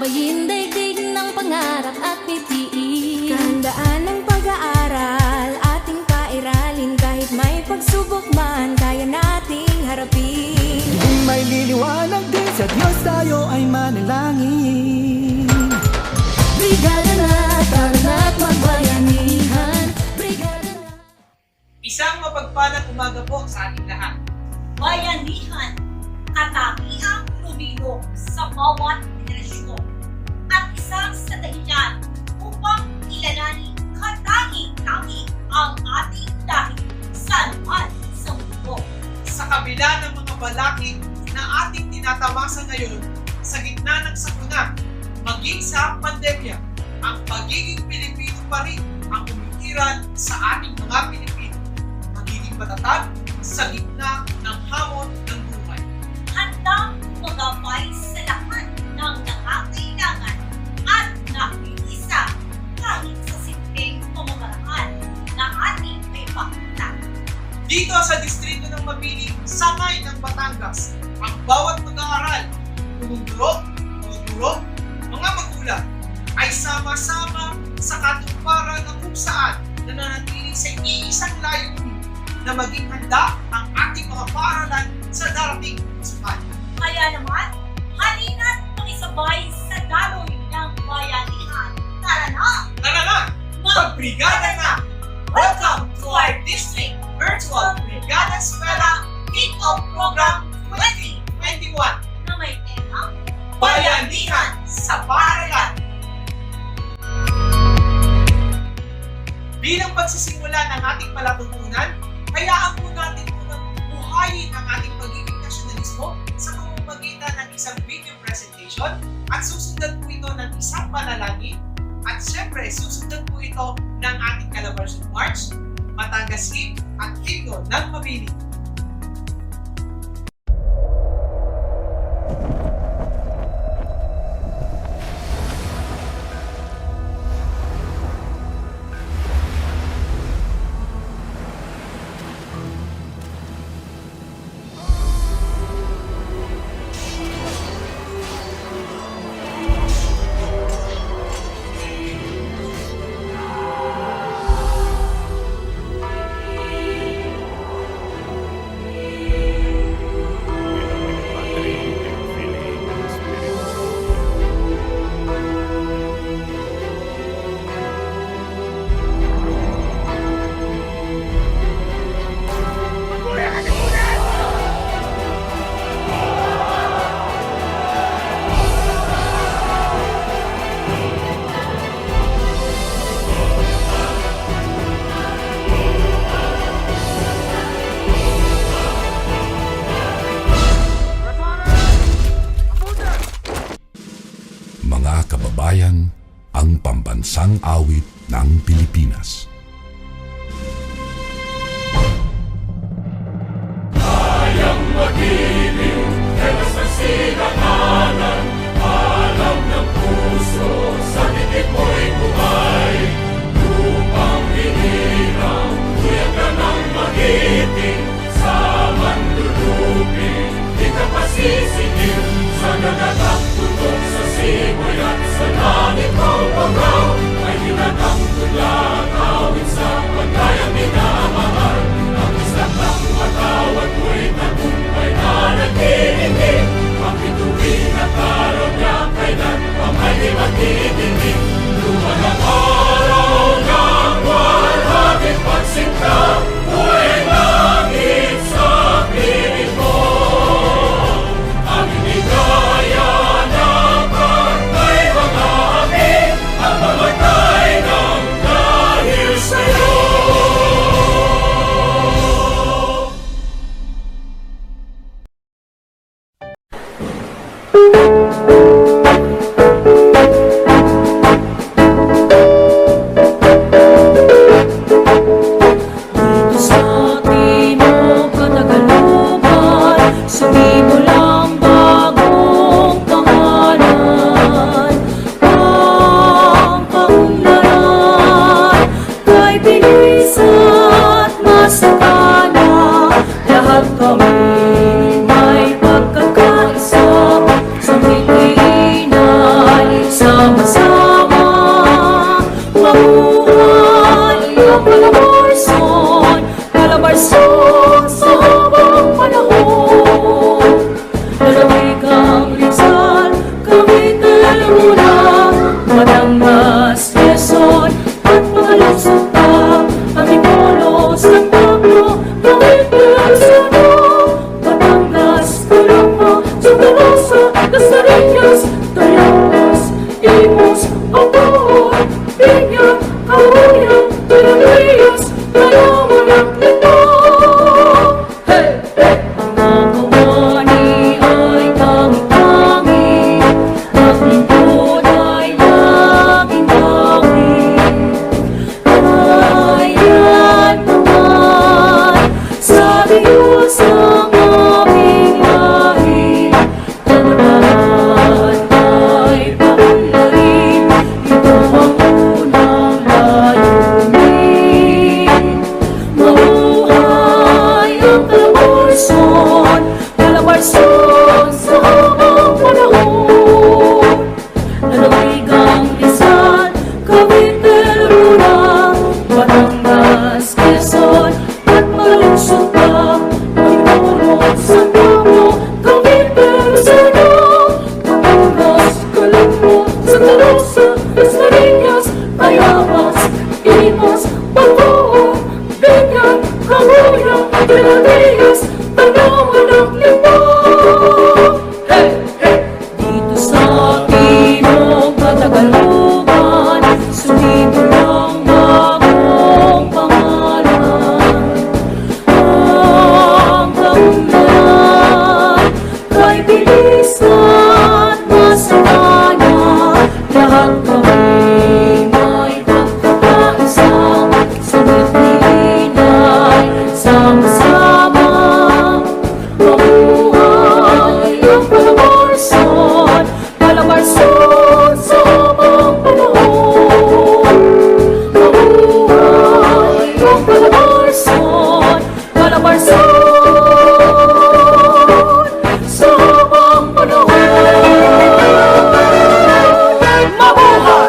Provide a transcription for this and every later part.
Sambayin daigdig ng pangarap at pipiliin. Kahandaan ng pag-aaral, ating pairalin. Kahit may pagsubok man, kaya nating harapin. Kung may liliwanag din sa Diyos, tayo ay manalangin. Brigada na, tara na't magbayanihan. Brigada na. Isang mapagpalang umaga po sa ating lahat. Bayanihan, katangiang lumilong sa bawat henerasyon at isang sa dahilan upang kilalanin katanging-tanging ang ating dahil saan man sa mundo. Sa kabila ng mga balakid na ating tinatamasa ngayon, sa gitna ng sakuna, maging sa pandemya, ang pagiging Pilipino pa rin ang umiiral sa ating mga Pilipino. Magiging matatag sa gitna ng hamon ng buhay. Handang magabay sa lahat ng nangangailangan at nakiisa kahit sa simpleng pamamaraan na ating may pakita. Dito sa distrito ng Mabini, Sangay ng Batangas, ang bawat mag-aaral, tumutulog, mga guro, mga magulang, ay sama-sama sa katuparan na kung saan nananatili sa iisang layunin na maging handa ang ating mga paaralan sa darating pasukan. Kaya naman, halina't makisabay sa daloy ng bayanihan. Tara na! Tara na! Magbrigada na! Welcome to our District Virtual Brigada Eskwela Kick-Off Program 2021 Na may temang Bayanihan sa Paaralan. Bilang pagsisimula ng ating palatuntunan, hayaan po natin munang buhayin ang ating pagiging nasyonalismo sa pamamagitan ng isang video presentation at susundan po ito ng isang panalangin at syempre susundan po ito ng ating Calabarzon March, Batangas Hymn at Himno ng Mabini. Mga kababayan, ang pambansang awit ng Pilipinas. Kayang magiliw, telas ng sinakanan, alam ng puso, sa dikit mo'y bumay. Lupang hinirang, tuyag ka ng magiting, sa manlulupin, di ka pasisigil, sa nagatak tutok sa simoy at sa langit mo pagaw, ay hinatang tulakaw, Las Marinas, Tayabas, Imas, Balboa, Bengan, Kamuya, Granadillas, Tanawan ng Limbo. Hey, hey! Dito sa Timog Katagalugan, sumido ng bagong pangalan. Ang kaunlaran kay bilis at masagana, lahat kami may pagkakaisa, sunod nilay, sama-sama, mabuhay ang Calabarzon, Calabarzon sa mga panahon. Mabuhay ang Calabarzon, Calabarzon sa mga panahon. Mabuhay!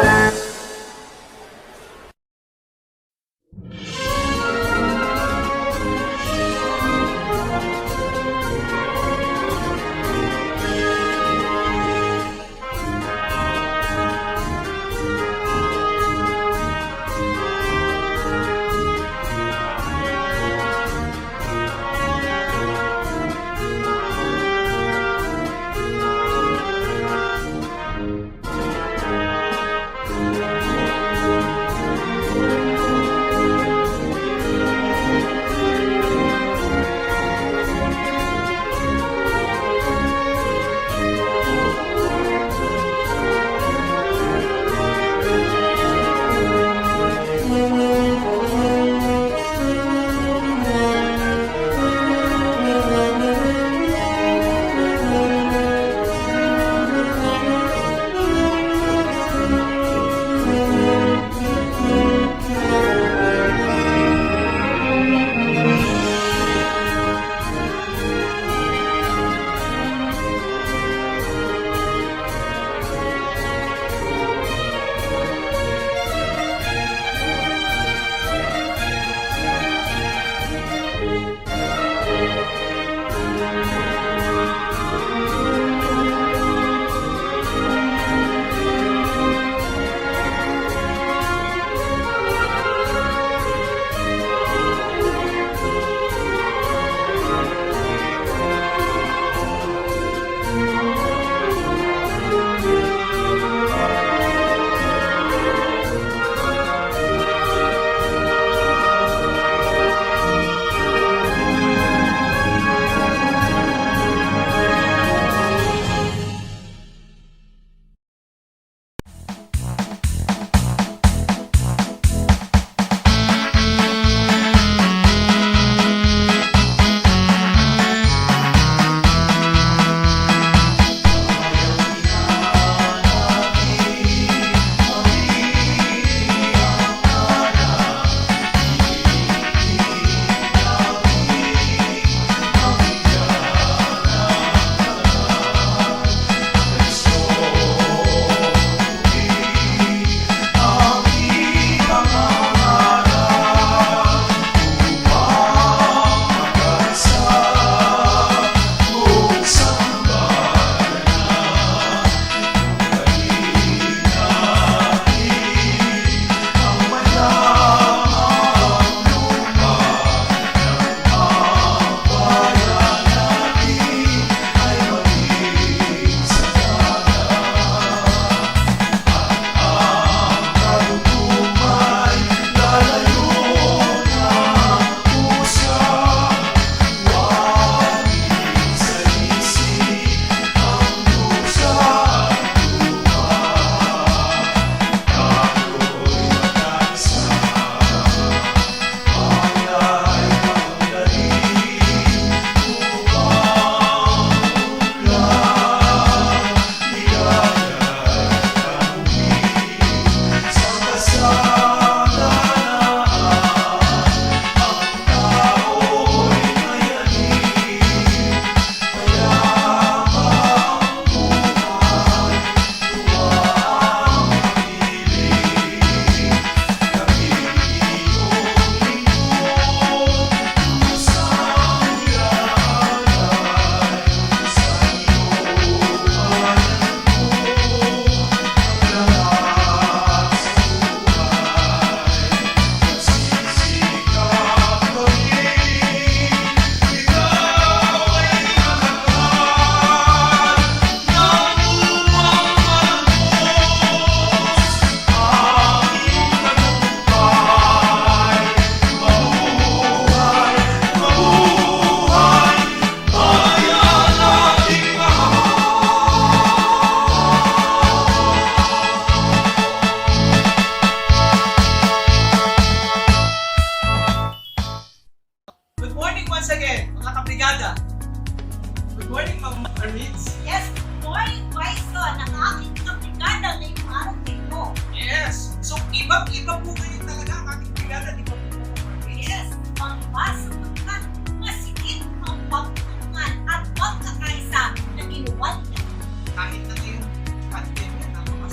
Ibang-iba po ngayon talaga ang ating brigada, di ba po mga kapatid? Yes, ang mas sapagkat masigit ang pagtulungan at pagkakaisa na ginawa nila. Kahit na ngayong pandemya na mga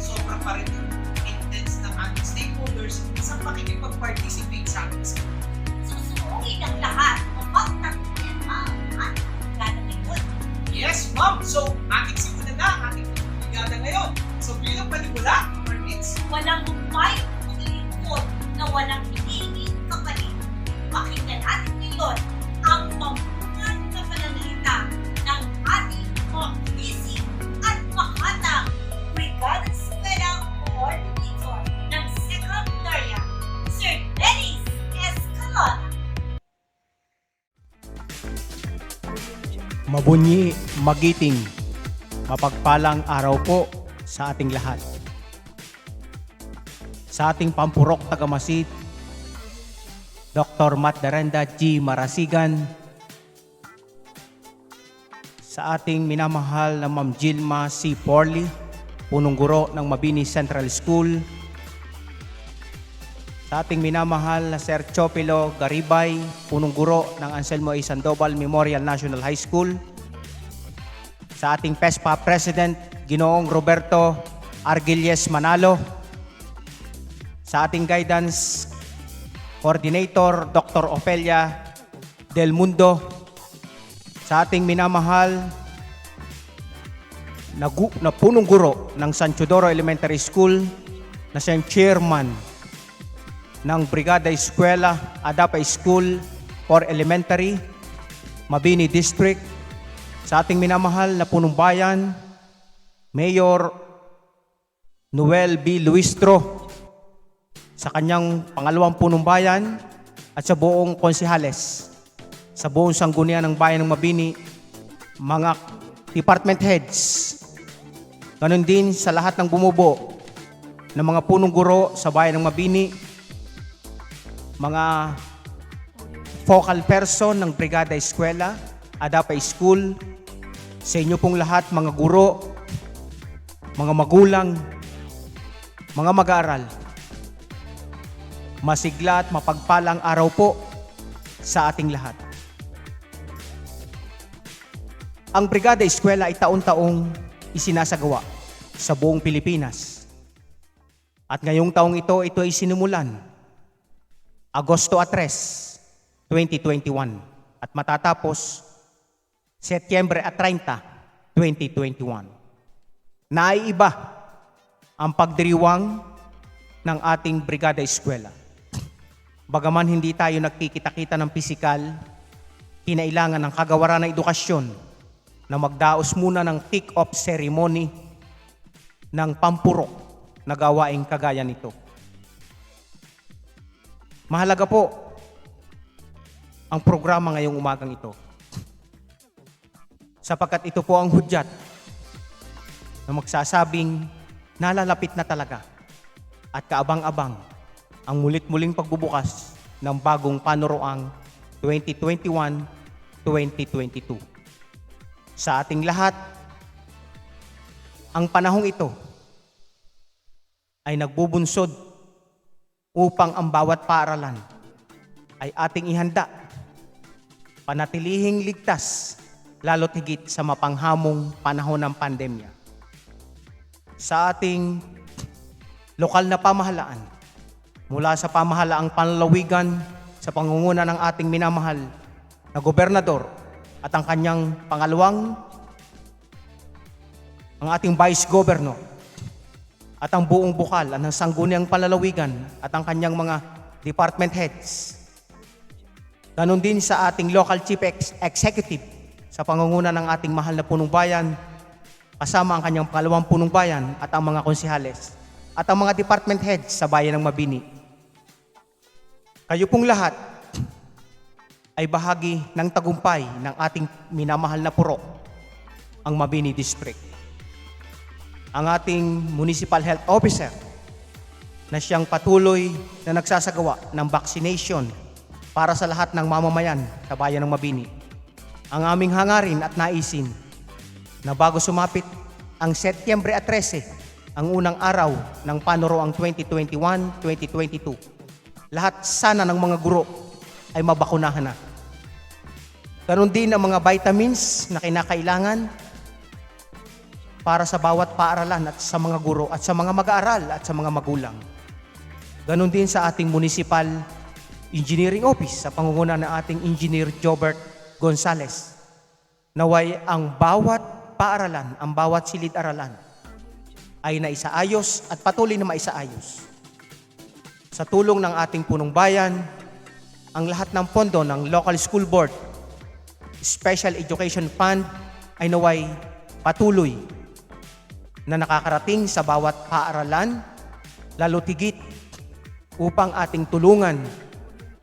sobra pa rin yung intense ng ating stakeholders sa pakikipag-participate sa ating school. Susuungin ang lahat ang pagtagpuan ang ating brigada ngayon. Yes, ma'am! So, ating simulan na ang ating brigada ngayon. So, bilang panimula, mga kids, Walang humpay o lingkod na walang hinihinging kapalit. Pakinggan natin ngayon ang mampungan na pananalita ng ating mga busy at makatang Brigada Eskwela Coordinator ng Secretariat, Sir Dennis Escalona. Mabunyi, magiting, mapagpalang araw po sa ating lahat. Sa ating pampurok tagamasid, Dr. Matt Darenda G. Marasigan, sa ating minamahal na Ma'am Gilma C. Porley, punong guro ng Mabini Central School, sa ating minamahal na Sir Chopilo Garibay, punong guro ng Anselmo A. Sandoval Memorial National High School, sa ating PESPA President, Ginoong Roberto Argilles Manalo, sa ating Guidance Coordinator, Dr. Ofelia Del Mundo, sa ating minamahal na punong guro ng San Teodoro Elementary School, na siyang chairman ng Brigada Eskwela Adapa School for Elementary, Mabini District, sa ating minamahal na punong bayan, Mayor Noel B. Luistro, sa kanyang pangalawang punong bayan at sa buong konsehales, sa buong sanggunian ng bayan ng Mabini, mga department heads, ganun din sa lahat ng bumubuo ng mga punong guro sa bayan ng Mabini, mga focal person ng Brigada Eskwela Adapa School, sa inyo pong lahat, mga guro, mga magulang, mga mag-aaral, masigla at mapagpalang araw po sa ating lahat. Ang Brigada Eskwela ay taon-taong isinasagawa sa buong Pilipinas. At ngayong taong ito ay sinimulan Agosto 3, 2021 at matatapos Setyembre 30, 2021. Naiiba ang pagdiriwang ng ating Brigada Eskwela. Bagaman hindi tayo nagkikita-kita ng pisikal, kinailangan ng kagawaran ng edukasyon na magdaos muna ng kick-off ceremony ng pampurok na gawaing kagaya nito. Mahalaga po ang programa ngayong umagang ito, sapagkat ito po ang hudyat na magsasabing nalalapit na talaga at kaabang-abang ang mulit-muling pagbubukas ng bagong panuroang 2021-2022. Sa ating lahat, ang panahong ito ay nagbubunsod upang ang bawat paaralan ay ating ihanda, panatilihing ligtas, lalo't higit sa mapanghamong panahon ng pandemya. Sa ating lokal na pamahalaan, mula sa pamahalaang panlalawigan sa pangunguna ng ating minamahal na gobernador at ang kanyang ang ating vice governor at ang buong bukal ng sangguniang panlalawigan at ang kanyang mga department heads. Ganon din sa ating local chief executive sa pangunguna ng ating mahal na punong bayan, kasama ang kanyang pangalawang punong bayan at ang mga konsehales at ang mga department heads sa bayan ng Mabini. Kayo pong lahat ay bahagi ng tagumpay ng ating minamahal na purok, ang Mabini District. Ang ating Municipal Health Officer na siyang patuloy na nagsasagawa ng vaccination para sa lahat ng mamamayan sa bayan ng Mabini. Ang aming hangarin at naisin na bago sumapit ang Setyembre 13, ang unang araw ng panoroang 2021-2022. Lahat sana ng mga guro ay mabakunahan na. Ganon din ang mga vitamins na kinakailangan para sa bawat paaralan at sa mga guro at sa mga mag-aaral at sa mga magulang. Ganon din sa ating Municipal Engineering Office sa pangunguna ng ating Engineer Jobert Gonzales. Naway ang bawat paaralan, ang bawat silid-aralan ay naisaayos at patuloy na maisaayos. Sa tulong ng ating punong bayan, ang lahat ng pondo ng Local School Board, Special Education Fund ay naway patuloy na nakakarating sa bawat paaralan, lalo tigit upang ating tulungan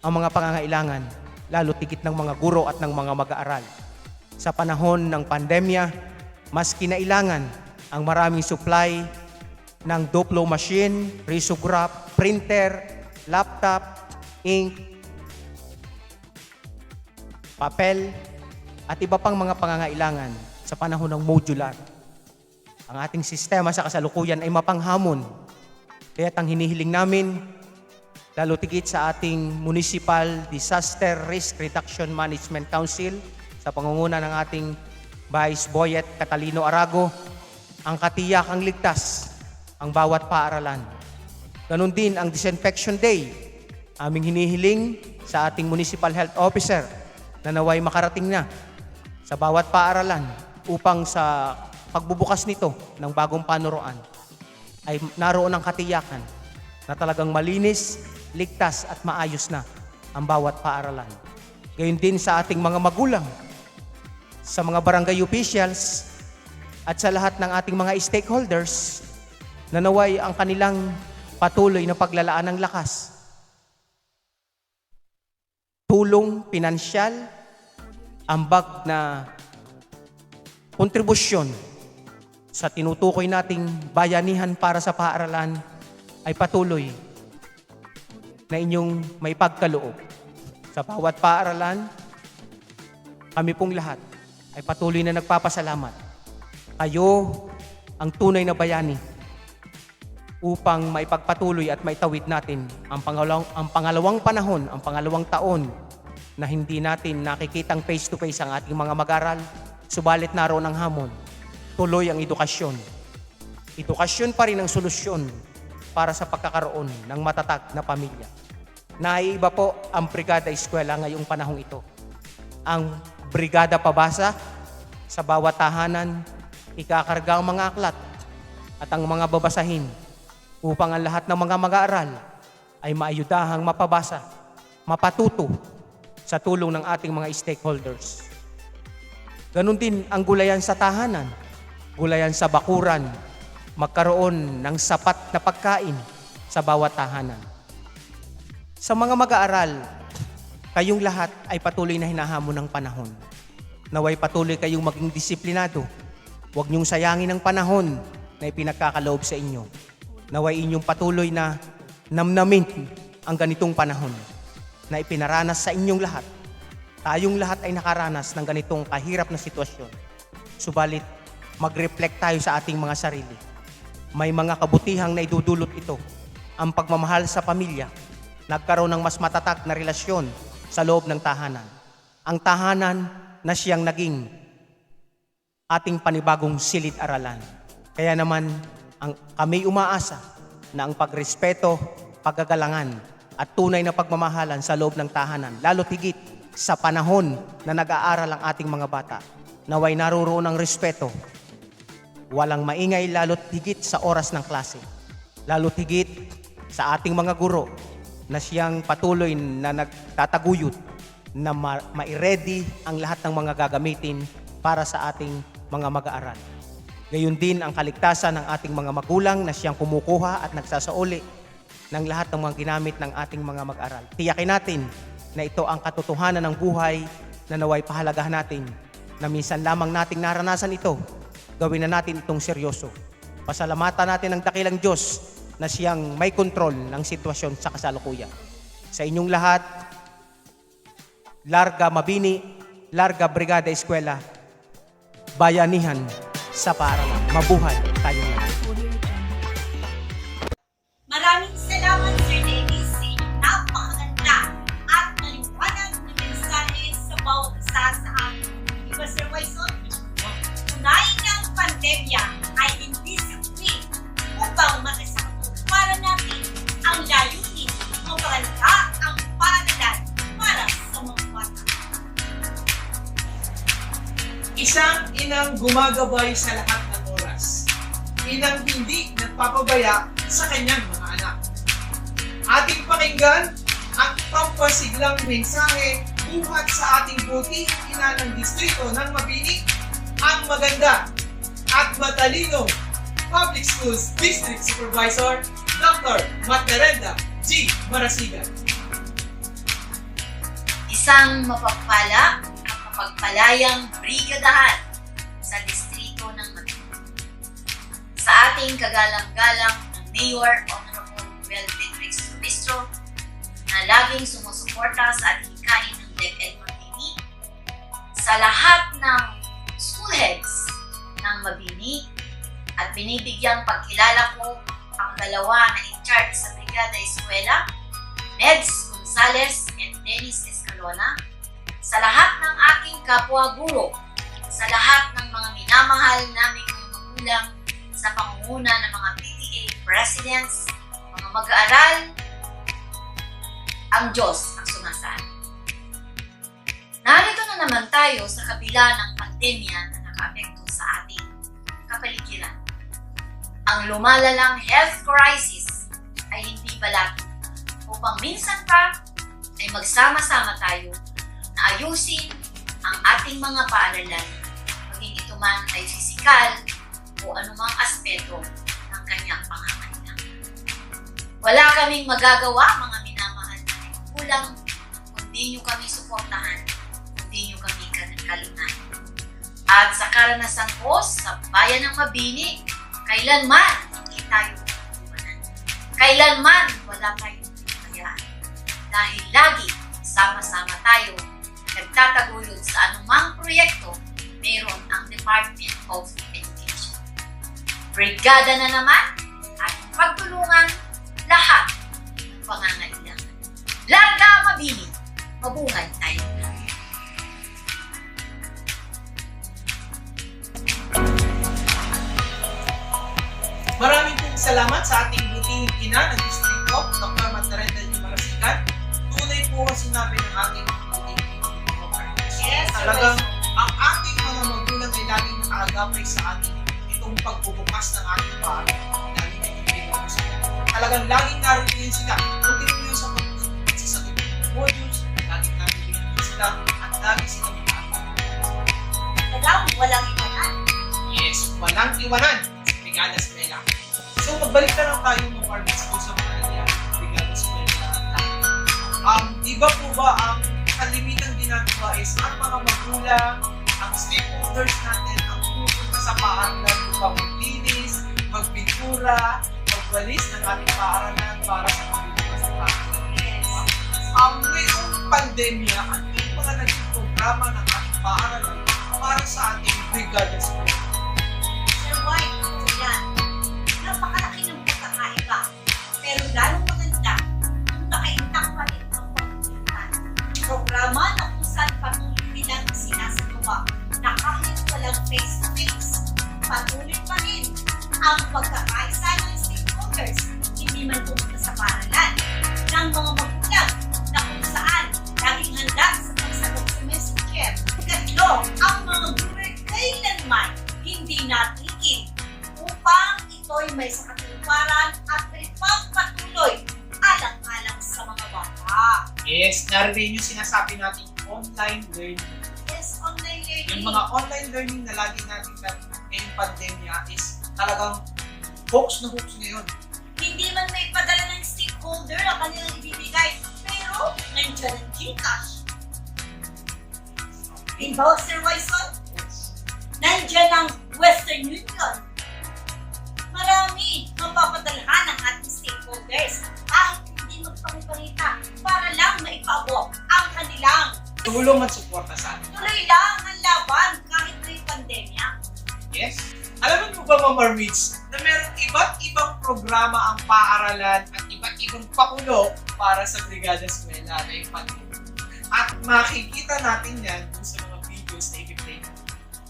ang mga pangangailangan, lalo tigit ng mga guro at ng mga mag-aaral. Sa panahon ng pandemya, mas kinailangan ang maraming supply ng Duplo machine, risograph, printer, laptop, ink, papel, at iba pang mga pangangailangan sa panahon ng modular. Ang ating sistema sa kasalukuyan ay mapanghamon. Kaya't ang hinihiling namin, lalo tigit sa ating Municipal Disaster Risk Reduction Management Council sa pangunguna ng ating Vice Boyet Catalino Arago, ang katiyakang ligtas ang bawat paaralan. Ganon din ang Disinfection Day. Aming hinihiling sa ating Municipal Health Officer na naway makarating na sa bawat paaralan upang sa pagbubukas nito ng bagong panuruan ay naroon ang katiyakan na talagang malinis, ligtas at maayos na ang bawat paaralan. Gayon din sa ating mga magulang, sa mga barangay officials at sa lahat ng ating mga stakeholders na naway ang kanilang patuloy na paglalaan ng lakas, tulong, pinansyal, ambag na kontribusyon sa tinutukoy nating bayanihan para sa paaralan ay patuloy na inyong may pagkaloob. Sa bawat paaralan, kami pong lahat ay patuloy na nagpapasalamat. Kayo ang tunay na bayani upang maipagpatuloy at maitawid natin ang pangalawang panahon, ang pangalawang taon na hindi natin nakikitang face-to-face ang ating mga mag-aral, subalit naroon ang hamon. Tuloy ang edukasyon. Edukasyon pa rin ang solusyon para sa pagkakaroon ng matatag na pamilya. Naiiba po ang Brigada Eskwela ngayong panahong ito. Ang Brigada Pabasa sa bawat tahanan, ikakarga ang mga aklat at ang mga babasahin upang ang lahat ng mga mag-aaral ay maayudahang mapabasa, mapatuto sa tulong ng ating mga stakeholders. Ganon din ang gulayan sa tahanan, gulayan sa bakuran, magkaroon ng sapat na pagkain sa bawat tahanan. Sa mga mag-aaral, kayong lahat ay patuloy na hinahamon ng panahon. Naway patuloy kayong maging disiplinado. Huwag niyong sayangin ang panahon na ipinagkakaloob sa inyo. Naway inyong patuloy na namnamin ang ganitong panahon na ipinaranas sa inyong lahat. Tayong lahat ay nakaranas ng ganitong kahirap na sitwasyon. Subalit, mag-reflect tayo sa ating mga sarili. May mga kabutihang naidudulot ito. Ang pagmamahal sa pamilya, nagkaroon ng mas matatag na relasyon sa loob ng tahanan. Ang tahanan na siyang naging ating panibagong silid-aralan. Kaya naman, kami umaasa na ang pagrespeto, paggagalangan at tunay na pagmamahalan sa loob ng tahanan, lalo tigit sa panahon na nag-aaral ang ating mga bata, naway naroroon ang respeto. Walang maingay lalo tigit sa oras ng klase, lalo tigit sa ating mga guro na siyang patuloy na nagtataguyod na ma-ready ang lahat ng mga gagamitin para sa ating mga mag-aaral. Gayon din ang kaligtasan ng ating mga magulang na siyang kumukuha at nagsasauli ng lahat ng mga ginamit ng ating mga mag-aaral. Tiyakin natin na ito ang katotohanan ng buhay na naway pahalagahan natin, na minsan lamang nating naranasan ito. Gawin na natin itong seryoso. Pasalamatan natin ang dakilang Diyos na siyang may kontrol ng sitwasyon sa kasalukuyan. Sa inyong lahat, Larga Mabini, Larga Brigada Eskwela, bayanihan sa paaralan. Mabuhay tayong lahat. Isang inang gumagabay sa lahat ng oras. Inang hindi nagpapabaya sa kanyang mga anak. Ating pakinggan ang pampasiglang mensahe buhat sa ating buting ina ng distrito ng Mabini, ang maganda at matalino Public Schools District Supervisor Dr. Materenda G. Marasigan. Isang mapagpala at mapagpalayang brigadahan sa distrito ng Manila. Sa ating kagalang-galang ng Mayor Honorable Noel Dietrich Subistro na laging sumusuporta sa ating hikain ng DepEd Mabini, sa lahat ng school heads ng Mabini at binibigyang pagkilala ko ang dalawa na in charge sa Brigada Eskwela, Neds Gonzales and Dennis Escalona, sa lahat ng aking kapwa-guro, sa lahat ng mga minamahal naming mga magulang, sa pangunguna ng mga PTA presidents, mga mag-aaral, ang Diyos ang sumasali. Narito na naman tayo sa kabila ng pandemya na nakaapekto sa ating kapaligiran. Ang lumalalang health crisis ay hindi balaki upang minsan pa ay magsama-sama tayo na ayusin ang ating mga paaralan, maging ito man ay pisikal o anumang aspeto ng kanyang pangangailangan. Wala kaming magagawa, mga minamahal na magulang, kundi nyo kami suportahan, kundi nyo kami kalingahan. At sa karanasan ko sa bayan ng Mabini, kailanman hindi tayo iwanan. Kailanman wala tayong pinagayaan. Dahil lagi sama-sama tayo nagtataguyod sa anumang proyekto mayroon ang Department of Education. Brigada na naman at pagtulungan lahat ng pangangailangan. Landa Mabini, mabungad tayo. Maraming pong salamat sa ating butihing ina ng distrito, Dr. Materenda G. Marasigan. Tunay po ang sinabi ng ating butihing ina. Yes, Talagang ang ating mga magulang ay laging nakaagapay sa ating itong pagbubukas ng ating bahay. Laging naging talagang laging narito yun sila. Continue sa pagsasagot ng modules, laging narito yun sila at lagi sila Talagang walang iwanan. Yes, walang iwanan sa Brigada Eskwela. So, magbalik na lang tayo ng Marvin School sa mga nangyayari sa Brigada Eskwela. Di ba po ba ang kalimitang ginagawa is ang mga magulang, ang stakeholders natin, ang pupunta sa paaralan upang maglinis, magpintura, magwalis ng ating paaralan para sa pagbubukas ng paaralan. Ngayong pandemya, ano yung mga naging programa ng ating paaralan para sa ating Brigada Eskwela? Sir White, yan. Napakalaki ng pagkakaiba. Pero lalong maganda kung nakaintak pa rin ang pagkulitan. Programa na kung saan patuloy nilang sinasagawa na kahit walang face-to-face, patuloy pa rin ang pagkakaisa ng stakeholders, hindi man pumunta sa paaralan, ng mga magulang na kung saan laging handa sa pagsagot sa messenger. Katlo, ang mga guro kailanman hindi natigil upang ito'y may sakatuparan at ipagpatuloy alang-alang sa mga bata. Yes, narinig yung sinasabi natin online learning. Yes, online learning. Yung mga online learning na lagi natin ngayong pandemya is talagang hoax na hoax ngayon. Hindi man may padala ng stakeholder ang kanilang ibibigay, pero nandiyan ang Gcash. Diba, Sir Wyson? Nandiyan ang Western Union. Marami mapapadalhan ng ating stakeholders kahit hindi magpangipangita para lang maipaabot ang kanilang. Tulong at suporta sa atin. Tuloy lang ang laban kahit may pandemya. Yes? Alam mo ba, Mama Mitch, na merong iba't ibang programa ang paaralan at iba't ibang pakulo para sa Brigada Eskwela na yung pandemya. At makikita natin yan dun sa mga videos na i-play.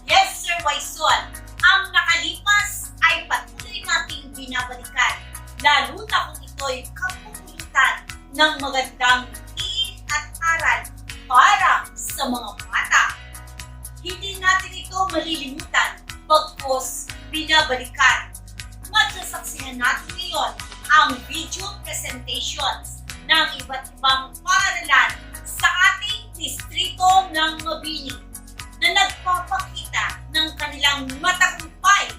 Yes, Sir Wyson, ang nakalipas ay patuloy nating binabalikan, lalo na kung ito'y kapupulutan ng magandang tiin at aral para sa mga bata. Hindi natin ito ito malilimutan, bagkus binabalikan. Masasaksihan natin ngayon ang video presentations ng iba't ibang paaralan sa ating distrito ng Mabini na nagpapakita ng kanilang matagumpay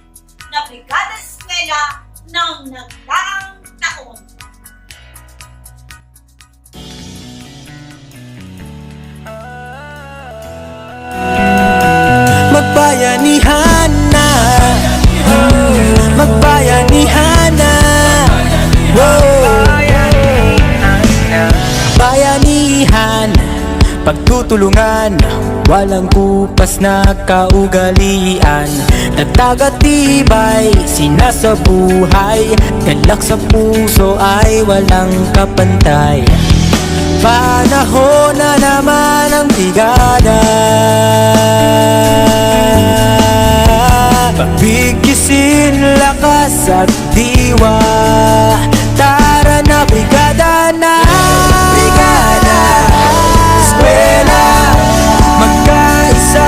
na brigada eskwela ng nagdaang taon. Magbayanihan na, magbayanihan na, bayanihan, pagtutulungan, walang kupas na kaugalian. Nagtagatibay, sinasabuhay, galak sa puso ay walang kapantay. Panahon na naman ang brigada, pagbigkisin lakas at diwa. Tara na brigada na, brigada, eskwela, magkaisa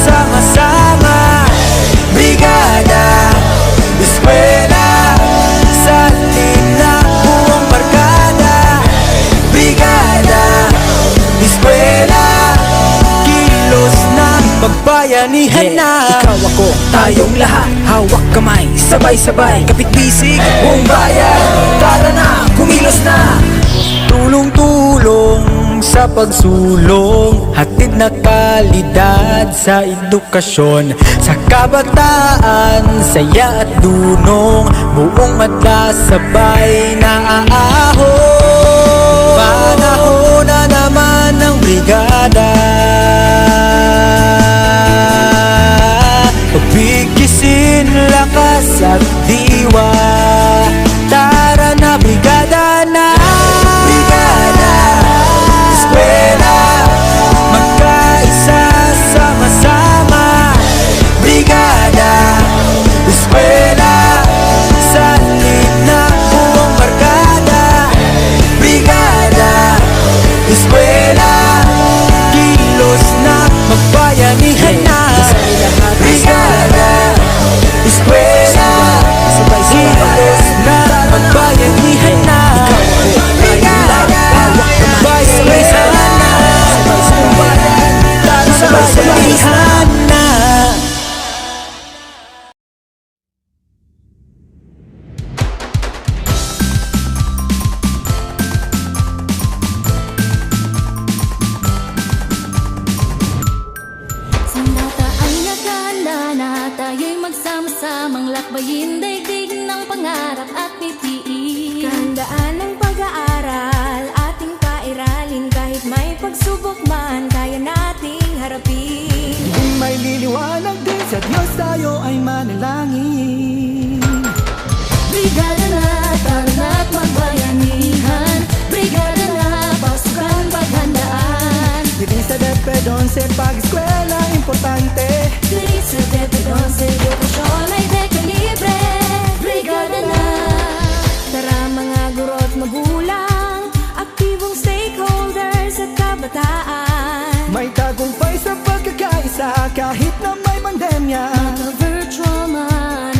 sama-sama. Brigada, eskwela, salin na buong barkada. Brigada, eskwela, kilos na, magbayanihan na. Ikaw ako, tayong lahat, hawak kamay, sabay-sabay, kapit-bisig, buong bayan. Tara na, kumilos na. Tulong-tulong sa pagsulong, hatid na kalidad sa edukasyon. Sa kabataan, saya at dunong, buong madla sabay na aahon. Panahon na naman ng brigada, pagbigisin lakas at diwa. Tara na brigada na, brigada, eskwela, magkaisa sama-sama. Brigada, eskwela, salin na buong barkada. Brigada, eskwela, kilos na, magbayanihan na. Brigada, eskwela, kilos na, magbayanihan na. Brigada, magbayanihan na. Sabay-sabayhan na. Sandata ay naghahanda na tayo'y magsama-samang lakbayin daigdig ng pangarap at pipiliin. Kahandaan ng pag-aaral, ating pairalin. Kahit may pagsubok man, kaya nating harapin. Kung may liliwanag din sa Diyos, tayo ay manalangin. Brigada na, tara na't magbayanihan. Brigada na, pasukan paghandaan. Dili sa DepEd-11, pag-eskwela, importante. Dili sa DepEd-11, edukasyon ay dekalibre. Brigada na, Tara mga guro't magulang, aktibong stakeholders at kabataan. May tagumpay sa pagkakaisa kahit na may pandemya. maka-virtual man,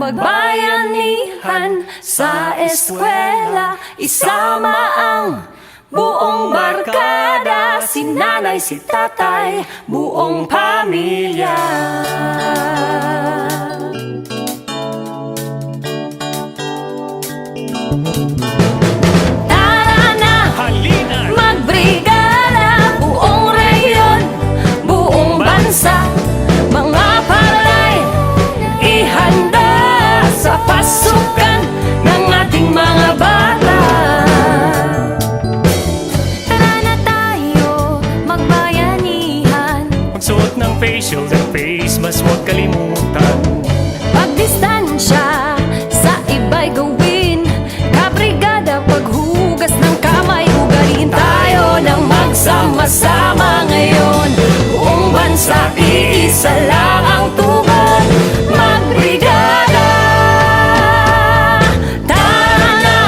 magbayanihan sa eskwela. Isama ang buong barkada, si nanay, si tatay, buong pamilya. Tara na, magbrigada, buong rehiyon, buong bansa, mga palay, ihanda sa pasukan ng ating mga bata. Tara na tayo, magbayanihan. Magsuot ng facial and face mask, huwag kalimutan. Pagdistansya sa iba'y gawin. Kabrigada, paghugas ng kamay, ugarin tayo ng magsama-sama ngayon. Buong bansa, iisa lang ang tugon. Magbrigada, tara na,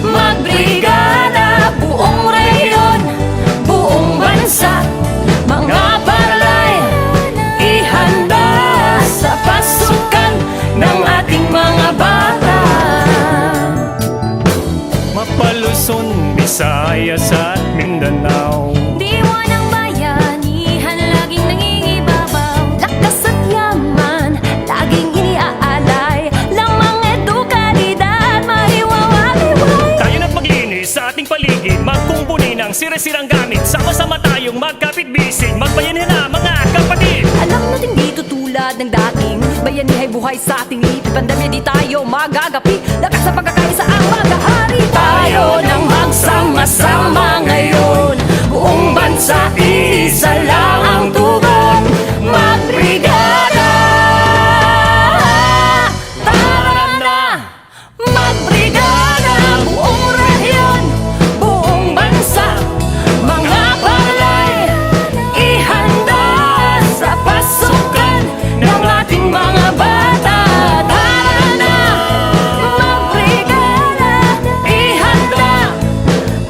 magbrigada, buong rehiyon, buong bansa, mga palay, ihanda sa pasukan ng ating mga bata. Mapaluzon, Visayas at Mindanao. Diwa ng bayanihan, laging nangingibabaw. Lakas at yaman, laging iniaalay. Lamang edukalidad, mariwawaliway. Tayo na maglinis sa ating paligid, magkumbuni ng sira-sirang gamit. Sama-sama tayong magkapit-bisig, magbayanin na mga kapatid. Alam natin dito tulad ng dating bayanihay buhay sa ating lipid. Pandemya di tayo magagapi. Lakas sa pagkakaisa ang maghahari. Tayo nang magsama-sama ngayon. Buong bansa, iisa lang ang tugon. Magbrigada, tara na, magbrigada, buong rehiyon, buong bansa, mga palay, ihanda sa pasukan ng ating mga bata. Tara na, magbrigada, ihanda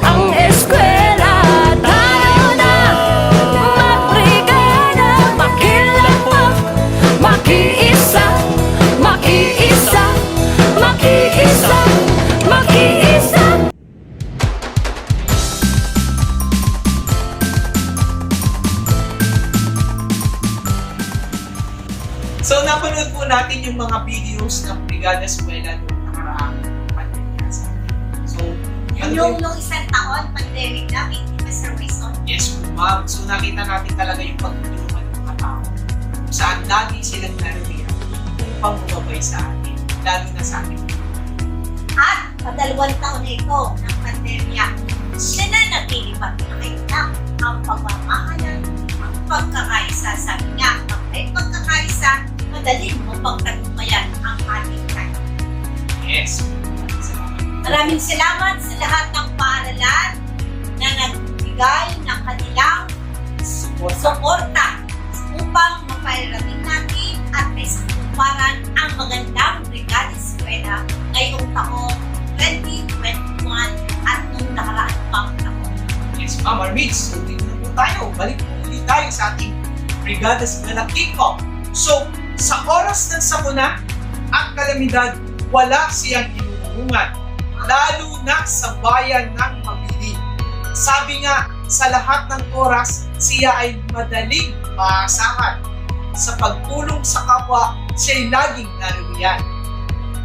ang eskwela. Tayo na, magbrigada, makilahok, makiisa, makiisa, makiisa, makiisa. So napanood po natin yung mga videos ng Brigada Eskwela noong nakaraang pandemya sa atin. So, Yung nung isang taon, pandemic na, Mr. Wilson. yes po ma'am. So nakita natin talaga yung pagtulungan ng mga tao. Kung saan lagi silang naroon upang bumabay sa atin, lalo na sa atin. At padalawang taon na ito ng pandemya, sinanatilipan na kayo na ang pagmamahalan, ang pagkakaisa. Sabi nga, pag may pagkakaisa, madaling mapagtagumpayan ang ating tayo. Yes. Maraming salamat sa lahat ng paaralan na nagbigay ng kanilang suporta upang mapairating natin at may sakumparan ang magandang Brigada Eskwela ngayong taong 2021 at nung nakaraan pang taon. Yes, Ma'am Armits. So, dito na po tayo. Balik po ulit tayo sa ating Brigada Eskwela Kick-Off. So, sa oras ng sakuna at kalamidad, wala siyang inuungan, lalo na sa bayan ng Mabini. Sabi nga, sa lahat ng oras, siya ay madaling maasahan. Sa pagtulong sa kapwa, siya'y laging naririyan.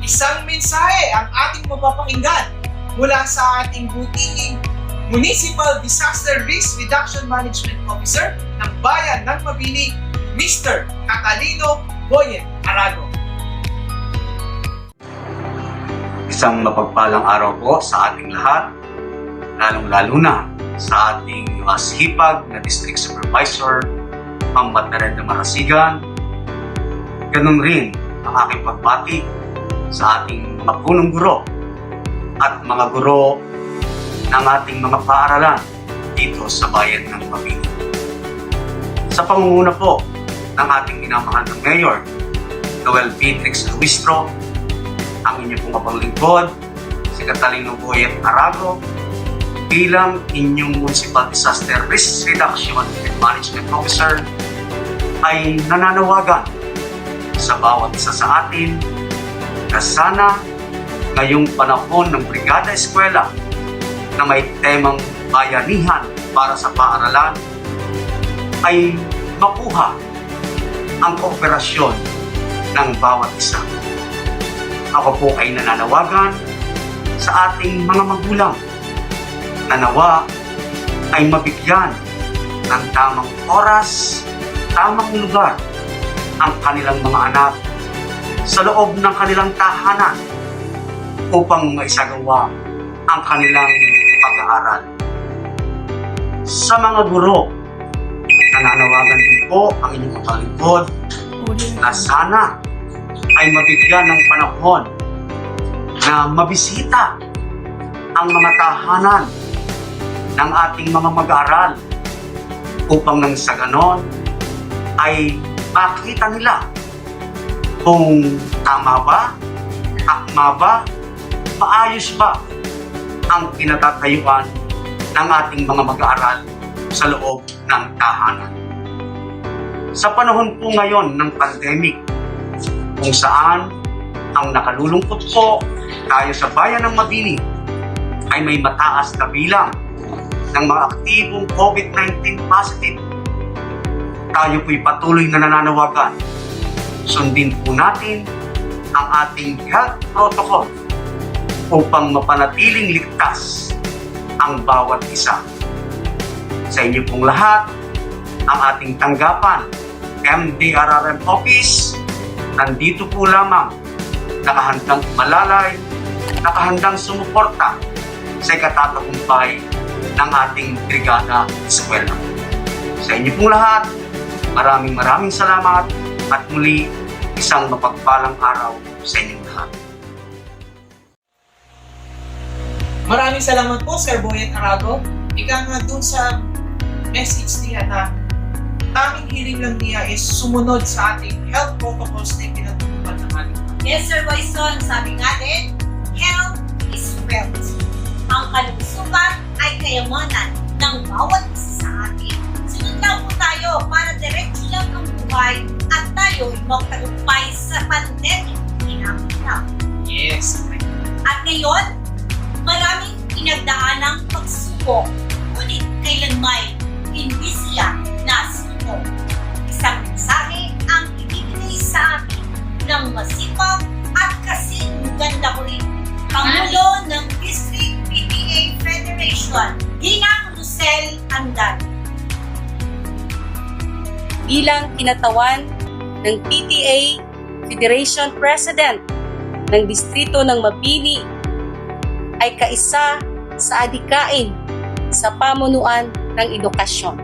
Isang mensahe ang ating mapapakinggan mula sa ating butiking Municipal Disaster Risk Reduction Management Officer ng Bayan ng Mabini, Mr. Catalino Boyen Arago. Isang mapagpalang araw po sa ating lahat, lalong-lalo na sa ating masipag na District Supervisor, Ma'am Matnarenda Marasigan. Ganun rin ang aking pagbati sa ating mga punong guro at mga guro ng ating mga paaralan dito sa bayan ng Mabini. Sa pangunguna po ng ating minamahal ng Mayor, Noel Beatrix Luistro, ang inyong pong kapaglingkod, si Catalino Boyen Arago, bilang inyong Municipal Disaster Risk Reduction and Management Officer, ay nananawagan sa bawat isa sa atin na sana ngayong panahon ng Brigada Eskwela na may temang bayanihan para sa paaralan ay makuha ang kooperasyon ng bawat isa. Ako po ay nananawagan sa ating mga magulang na nawa ay mabigyan ng tamang oras, tamang lugar ang kanilang mga anak sa loob ng kanilang tahanan upang maisagawa ang kanilang pag-aaral. Sa mga guro, nananawagan din po ang inyong kalingkod na sana ay mabigyan ng panahon na mabisita ang mga tahanan ng ating mga mag-aaral upang nang sa ganon ay makita nila kung tama ba, akma ba, maayos ba ang kinatatayuan ng ating mga mag-aaral sa loob ng tahanan. Sa panahon po ngayon ng pandemic, kung saan ang nakalulungkot po tayo sa bayan ng Mabini ay may mataas na bilang ng mga aktibong COVID-19 positive. Tayo po'y patuloy na nananawagan. Sundin po natin ang ating health protocol upang mapanatiling ligtas ang bawat isa. Sa inyo pong lahat, ang ating tanggapan, MDRRM Office, nandito po lamang, nakahandang malalay, nakahandang sumuporta sa ikatatagumpay ng ating Brigada Eskwela. Sa inyo pong lahat, maraming salamat at muli isang mapagpalang araw sa inyong lahat. Maraming salamat po, Sir Boyet Arago. Ika nga dun sa message niya na aming hiling lang niya is sumunod sa ating health protocols na pinatutupad ng ating mga. Yes, Sir Boyson, sabi nga din, health is wealth. Ang kalusugan ay kayamanan ng bawat isa sa atin. Sunod lang po tayo para diretso lang ang buhay at tayo ay magtagumpay sa pandemic. Hinapin. Yes. At ngayon, maraming pinagdaanang pagsubok, ngunit kailanmay hindi sila nasuko. Isang mensahe ang ibibigay sa atin ng masipag at kasing ganda ko rin. Pangulo ng District PTA Federation, Ginang Lucel Andan. Bilang kinatawan ng PTA Federation President ng Distrito ng Mabini, ay kaisa sa adikain sa pamunuan ng edukasyon.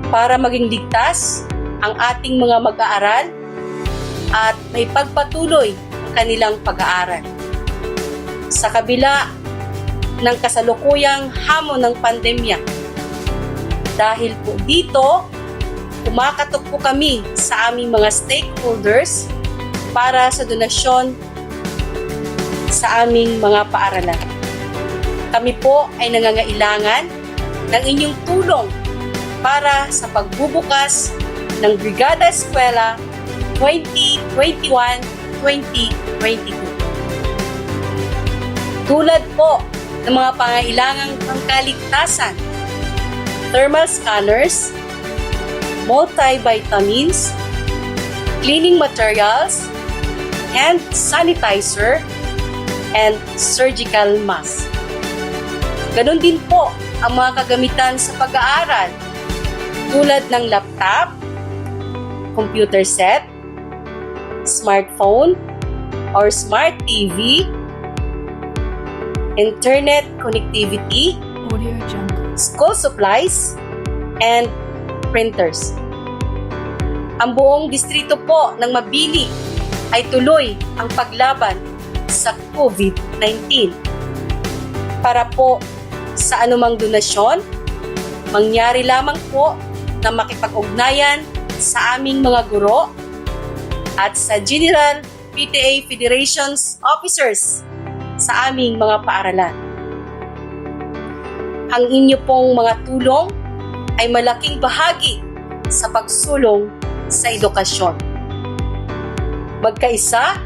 Para maging ligtas ang ating mga mag-aaral at may pagpatuloy ang kanilang pag-aaral. Sa kabila ng kasalukuyang hamon ng pandemya, dahil po dito, kumakatok po kami sa aming mga stakeholders para sa donasyon sa aming mga paaralan. Kami po ay nangangailangan ng inyong tulong para sa pagbubukas ng Brigada Eskwela 2021-2022. Tulad po ng mga pangailangang pangkaligtasan, thermal scanners, multivitamins, cleaning materials, hand sanitizer, and surgical mask. Ganon din po ang mga kagamitan sa pag-aaral tulad ng laptop, computer set, smartphone or smart TV, internet connectivity, school supplies, and printers. Ang buong distrito po ng Mabini ay tuloy ang paglaban sa COVID-19. Para po sa anumang donasyon, mangyari lamang po na makipag-ugnayan sa aming mga guro at sa General PTA Federation's officers sa aming mga paaralan. Ang inyo pong mga tulong ay malaking bahagi sa pagsulong sa edukasyon. magkaisa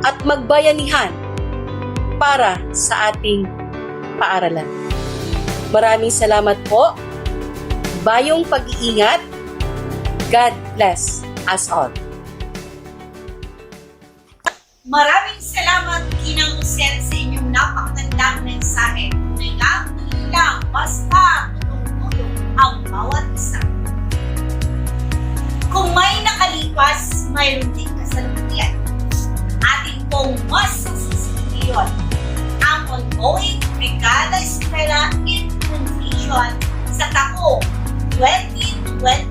at magbayanihan para sa ating paaralan. Maraming salamat po. Bayong pag-iingat. God bless us all. Maraming salamat, Ginang Lucen, sa inyong napakagandang mensahe. Tunay lang, basta tulong-tulong ang bawat isa. Kung may nakalipas, mayroon din kasalukuyan. Ating pong mas sisisiyon ang ongoing Brigada Eskwela Implementation sa taong 2021.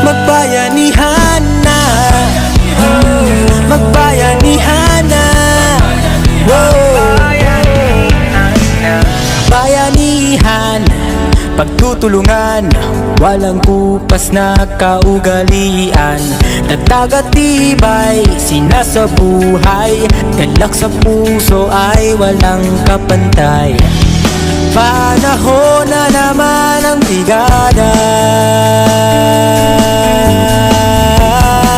Magbayanihan na, magbayanihan na, bayanihan, pagtutulungan, walang kupas na kaugalian, nagtagatibay, sinasabuhay, galak sa puso ay walang kapantay. Panahon na naman ang brigada,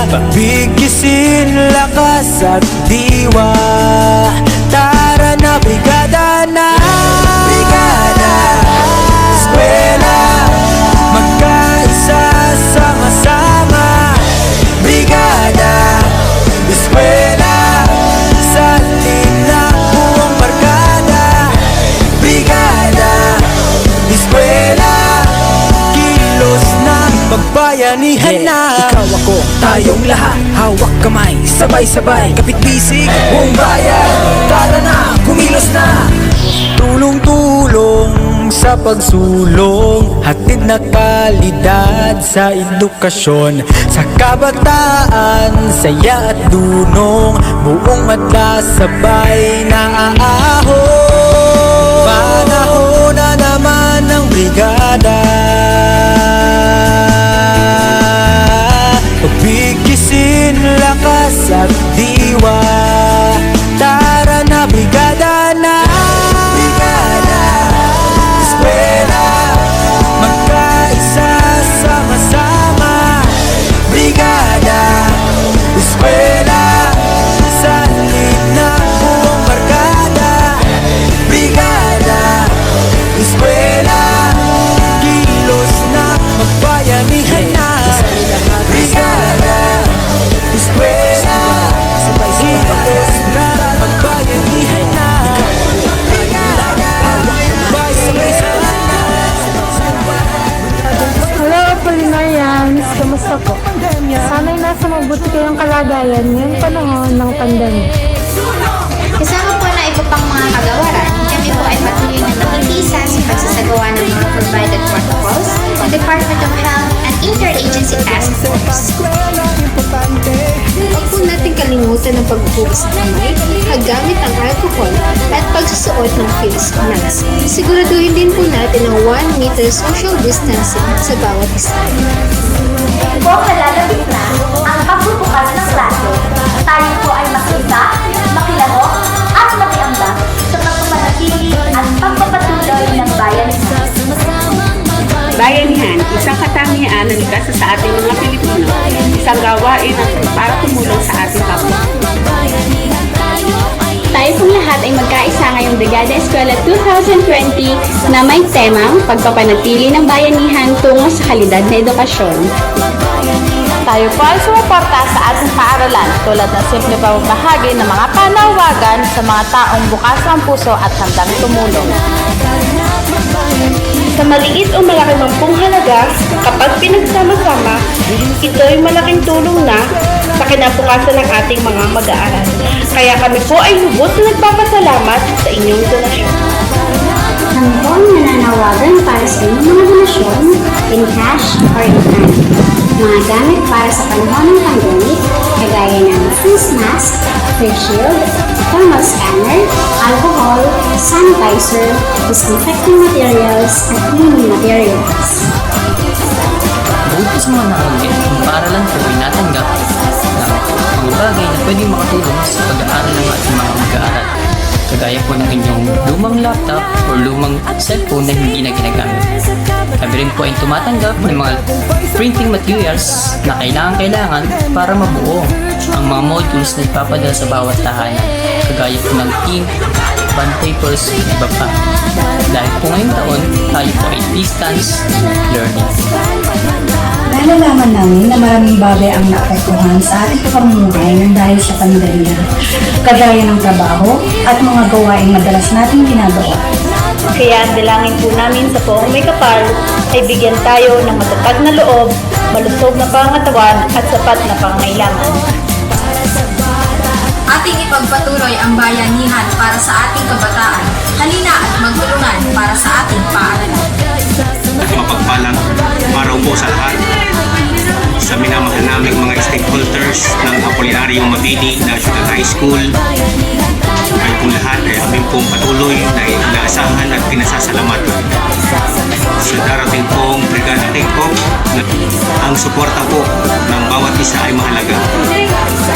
pagbigkisin lakas at diwa. Tara na brigada na, brigada, eskwela, magkaisa sama-sama. Brigada, eskwela, salin na buong barkada. Brigada, eskwela, kilos na, magbayanihan na. Ikaw ako, tayong lahat, hawak kamay, sabay-sabay, kapit-bisig, buong bayan. Tara na, kumilos na. Tulong-tulong sa pagsulong, hatid na kalidad sa edukasyon. Sa kabataan, saya at dunong, buong madla sabay na aahon. Panahon na naman ng brigada, pagbigisin lakas at diwa. Tara na brigada na, brigada, eskwela, magkaisa sama-sama. Brigada, eskwela, salin na buong barkada. Brigada, eskwela, kilos na, magbayanihan na. Brigada, eskwela, kilos na, magbayanihan na. Hello, Apolinarians! Kamusta po? Sana'y nasa mabuti kayong kalagayan ngayong panahon ng pandemya. Kasama po na iba pang mga kagawaran, kami po ay patuloy na nakikisa sa pagsasagawa ng mga provided protocols ng Department of Health and Interagency Task Force. Huwag po natin kalimutan ang pagbubukas ng kamay, paggamit ng alcohol, at pagsusuot ng face mask. Siguraduhin din po natin ang 1 meter social distancing sa bawat isa. Po kalalapit na ang pagbubukas ng klase. Tayo po ay makita, makilaro, at makiambang sa pagpapanatili at pagpapatuloy ng bayanihan. Bayanihan, isang katangian na ligasa sa ating mga Pilipino, isang gawain para tumulong sa ating kapwa. Tayo pong lahat ay magkaisa ngayong Brigada Eskwela 2020 na may temang pagpapanatili ng bayanihan tungo sa kalidad na edukasyon. Tayo po ay sumuporta sa ating paaralan tulad ng simple pamamahagi ng mga panawagan sa mga taong bukas ang puso at handang tumulong. Sa maliit o malaki man pong halaga, kapag pinagsama-sama, ito ay malaking tulong na sa kinabukasan ng ating mga mag-aaral. Kaya kami po ay lubos na nagpapasalamat sa inyong donasyon. Kami po ang nananawagan para sa inyong mga donasyon in cash or in kind. Mga gamit para sa panahon ng pandemic, kagaya ng face mask, face shield, thermal scanner, alcohol, sanitizer, disinfecting materials, at cleaning materials. Bukod po sa mga nakamit, ang paaralan po ay natanggap ng mga bagay na pwedeng makatulong sa pag-aaral ng ating mga mag-aaral. Kagaya po ng inyong lumang laptop o lumang cellphone na hindi na ginagamit. Kami rin po ay tumatanggap ng mga printing materials na kailangan para mabuo ang mga modules na ipapadala sa bawat tahanan. Kagaya po ng ink, bond papers, at iba pa. Dahil po ngayong taon, tayo po ay distance learning. Nalalaman namin na maraming bagay ang naapektuhan sa ating pamumuhay ng dahil sa pandemya, kagaya ng trabaho at mga gawain madalas nating ginagawa. Kaya ang dalangin po namin sa Poong May Kapal ay bigyan tayo ng matatag na loob, malusog na pangatawan at sapat na pangailangan. Ating ipagpatuloy ang bayanihan para sa ating kabataan. Halina at magtulungan para sa ating paaralan. Mapagpalang araw po sa lahat. Sa minamahal naming mga stakeholders ng Apolinario Mabini National High School, ay po lahat ay aming pong patuloy na inaasahan at pinasasalamatan. Sa darating pong Brigada Take-Off, ang suporta po ng bawat isa ay mahalaga.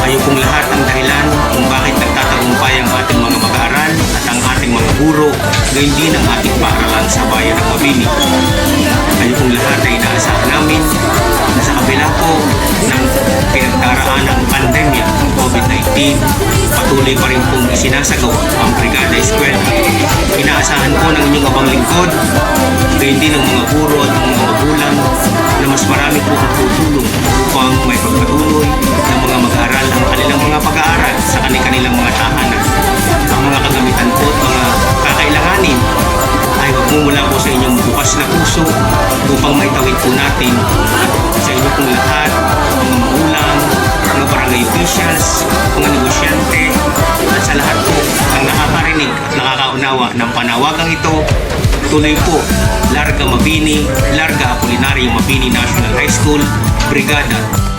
Kayo pong lahat ang dahilan kung bakit nagtatagumpay ang ating mga mag-aaral at ang ating mga guro, gayon din ang ating paaralan sa bayan ng Mabini. Kayo pong lahat ay inaasahan namin na sa kabila po ng pinagdaraan ng pandemya ng COVID-19, patuloy pa rin pong isinasagawa ang Brigada Eskwela. Inaasahan po ng inyong abang lingkod, gayon din ang mga guro at ang mga magulang na mas marami po ang tutulong upang may pagpatuloy ng mga mag-aaral ang kanilang mga pag-aaral sa kanilang mga tahanan. Ang mga kagamitan po at mga kakailanganin ay magmumula po sa inyong bukas na puso upang maitawid po natin at sa inyo pong lahat, mga magulang, mga barangay officials, mga negosyante, at sa lahat po ang nakakarinig at nakakaunawa ng panawagang ito. Tuloy po, Larga Mabini, Larga Apolinario Mabini National High School, Brigada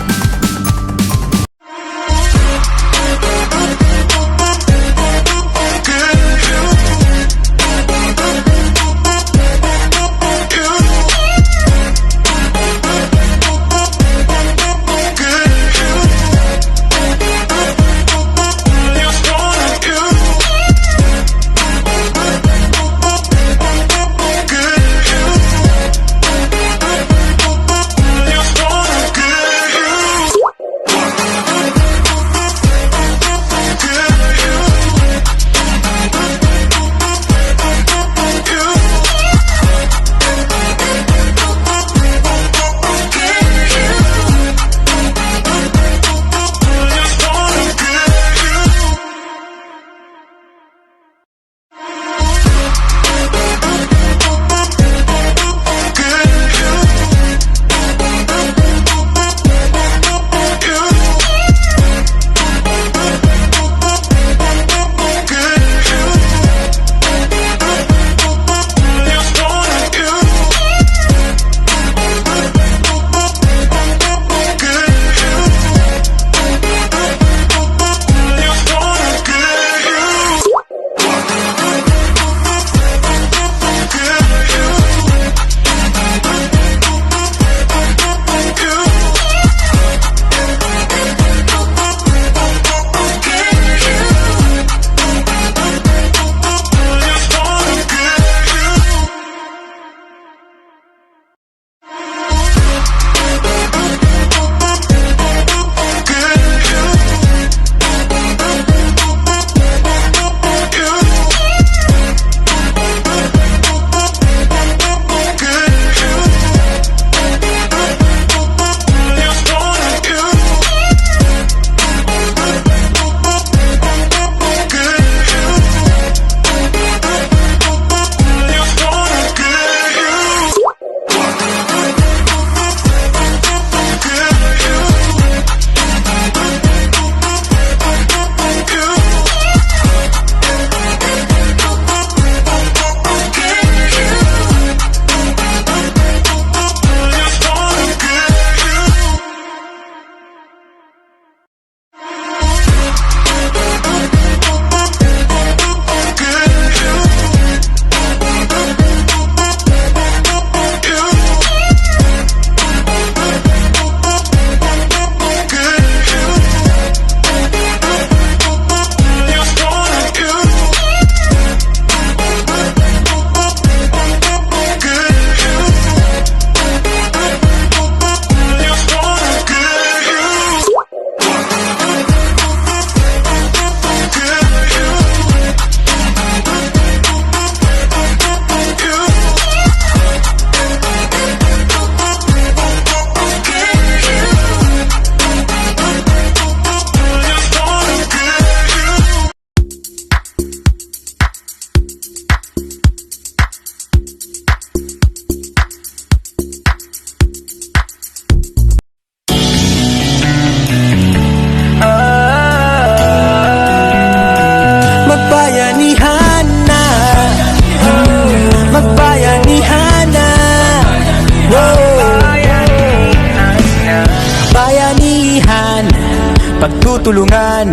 nagtutulungan,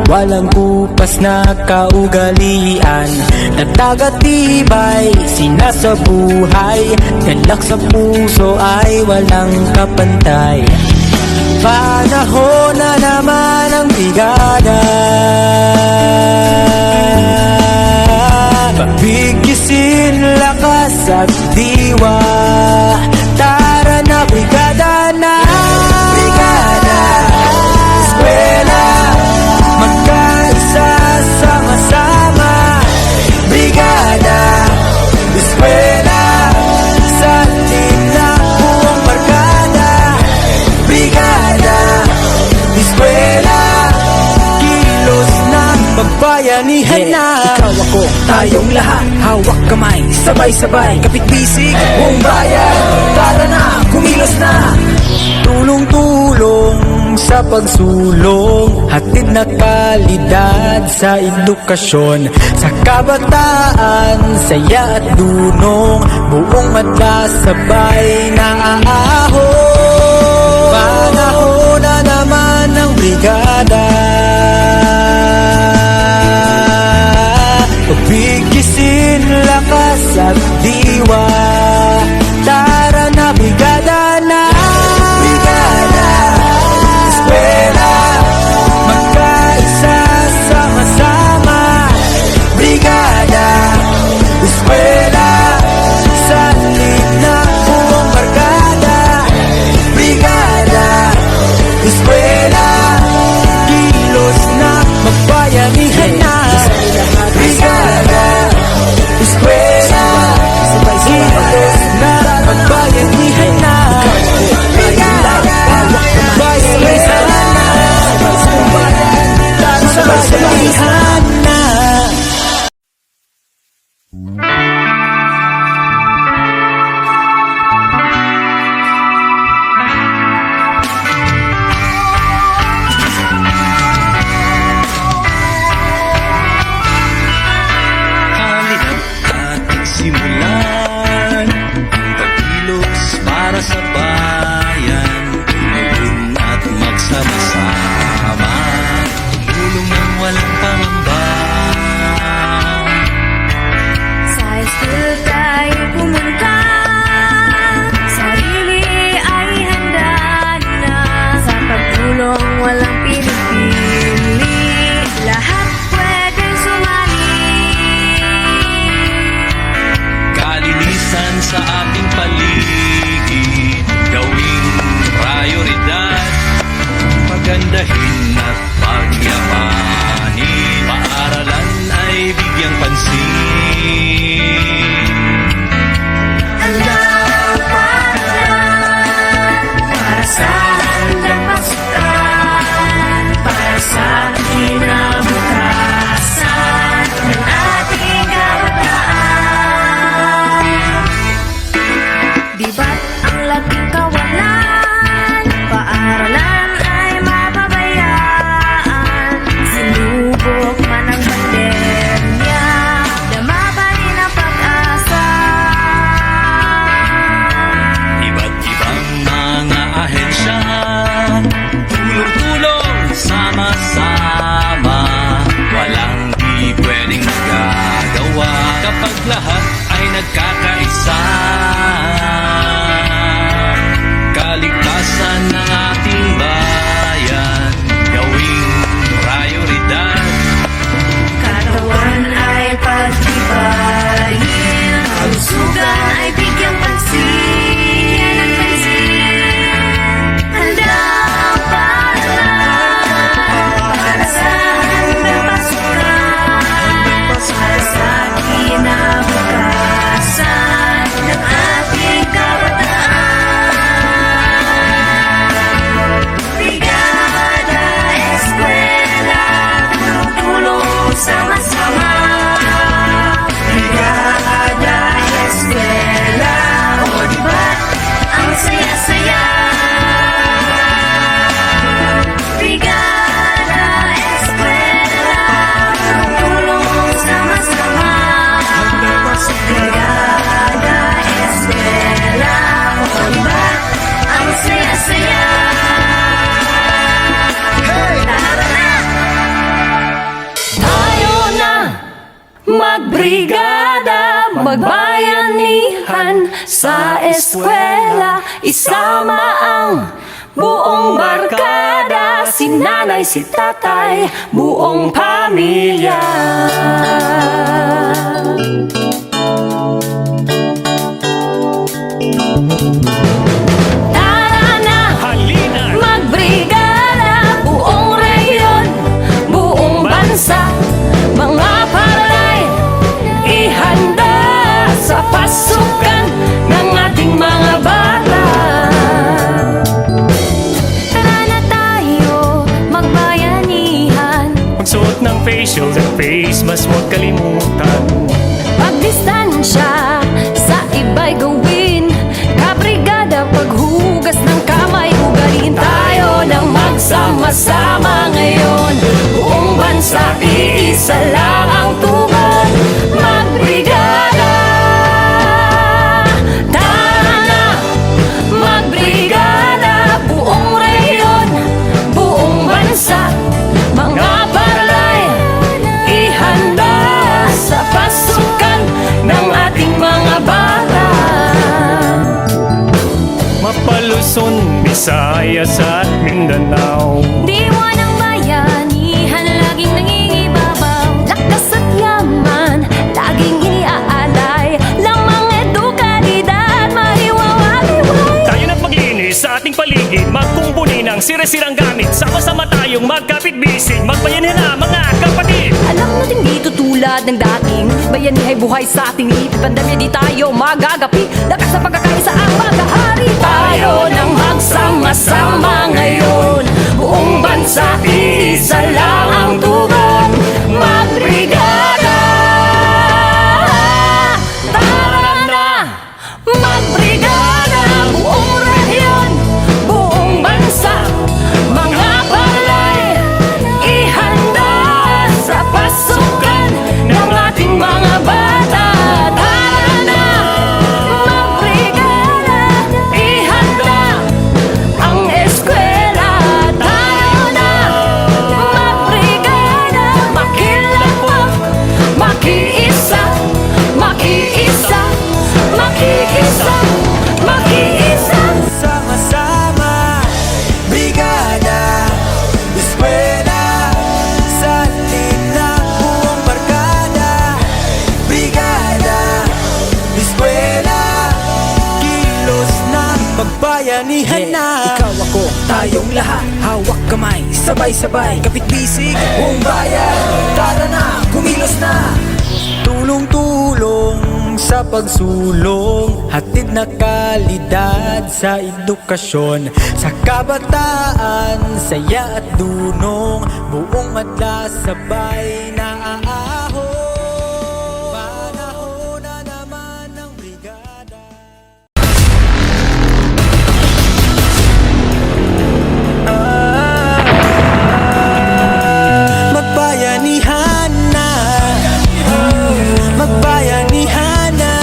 walang kupas na kaugalian, nagtagatibay sinasabuhay, galak sa puso ay walang kapantay. Panahon na naman ang brigada, pabigisin lakas at diwa. Tara na brigada na, brigada, eskwela, magkaisa sama-sama. Brigada, eskwela, sa atin na buong barkada. Brigada, eskwela, kilos na pagbayanihan na. Ikaw ako, tayong lahat, hawak kamay, sabay-sabay, kapit-bisig, buong bayan. Tara na, kumilos na. Tulong-tulong sa pagsulong, hatid na kalidad sa edukasyon, sa kabataan, saya at dunong, buong mata sabay na aahon. Panahon na naman ng brigada, pabigisin lakas at diwa. Tara na brigada na, brigada, eskwela, magkaisa sama-sama. Brigada, eskwela, sa atin na buong barkada. Brigada, eskwela, kilos na magbayanihan na. Brigada, eskwela, kilos na magbayanihan na. Brigada, bayanihan na. Bayanihan na. Halina't ating simulan ang pagkilos para sa bayan. Tumulong at magsama-sama, tumulong ng walang pangamba. Sa school tayo pumunta, sarili ay handa na. Sa pagtulong walang pinipili, lahat pwedeng sumali. Kalinisan sa ating paligid, gawing prioridad, pagandahin at pagyamanin, paaralan ay bigyang pansin. Para sa handang pasukan, para sa kinabukasan ng ating kabataan. Di ba't ang laking kawalan, paaralan ay mapabayaan. Sinubok man ang pandemya, dama pa rin ang pag-asa. Iba't ibang mga ahensya, tulong-tulong, sama-sama, walang di pwedeng magagawa kapag lahat ay nagkakaisa. Magbrigada, magbayanihan sa eskwela, isama ang buong barkada, si nanay, si tatay, buong pamilya. Tara na, Halina! magbrigada, buong rehiyon, buong bansa, mga paray, ihanda sa pasukan ng ating mga bata. Tara na tayo, magbayanihan, Magsuot ng face shield at face mask, huwag kalimutan. pagdistansya sa iba'y gawin, kabrigada, paghugas ng kamay, ugarin tayo ng magsama-sama ngayon. Buong bansa, iisa lang ang tugon, magbrigada. Tara na, magbrigada, buong rehiyon, buong bansa, mga barangay, ihanda sa pasukan ng ating mga bata. Mapaluzon, Visayas at Mindanao. Diwa ng bayanihan, laging nangingibabaw, lakas at yaman, laging iniaalay, lamang edukalidad, mahiwawa-hiway. Tayo na't maglinis sa ating paligid, magkumpuni ng sire-sirang gamit, sama-sama tayong magkapit-bisig, magbayanin na mga kapatid. Alam natin dito tulad ng dating bayanihay, buhay sa ating lipid, pandemya di tayo magagapi, lakas sa pagkakaisa ang maghahari. Tayo ng magsama-sama ngayon, buong bansa, iisa lang ang tugon, magbrigada. Tara na, magbrigada, buong rehiyon, buong bansa, mga palay, ihanda sa pasukan ng ating mga bata. Tara na, magbrigada, ihanda ang eskwela. Tayo na, magbrigada, makilahok, makiisa, makiisa, makiisa, makiisa. Sama-sama, brigada, eskwela, salin na buong barkada. Brigada, eskwela, kilos na, magbayanihan na. Ikaw ako, tayong lahat, hawak kamay, sabay-sabay, kapit-bisig, buong bayan. Tara na, kumilos na. Tulong-tulong sa pagsulong, hatid na kalidad sa edukasyon, sa kabataan, saya at dunong, buong madla sabay na aahon. Panahon na naman ng brigada. Magbayanihan na, magbayanihan na,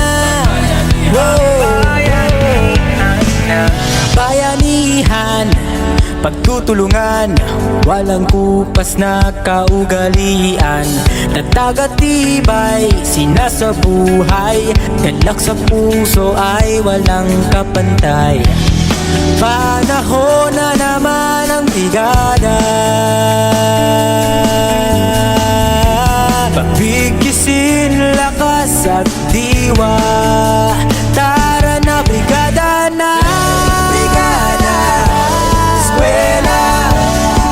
bayanihan, pagtutulungan, walang kupas na kaugalian, tatag at tibay, sinasabuhay, galak sa puso ay walang kapantay. Panahon na naman ang brigada, pagbigisin, lakas at diwa. Tara na, brigada na. Brigada, eskwela,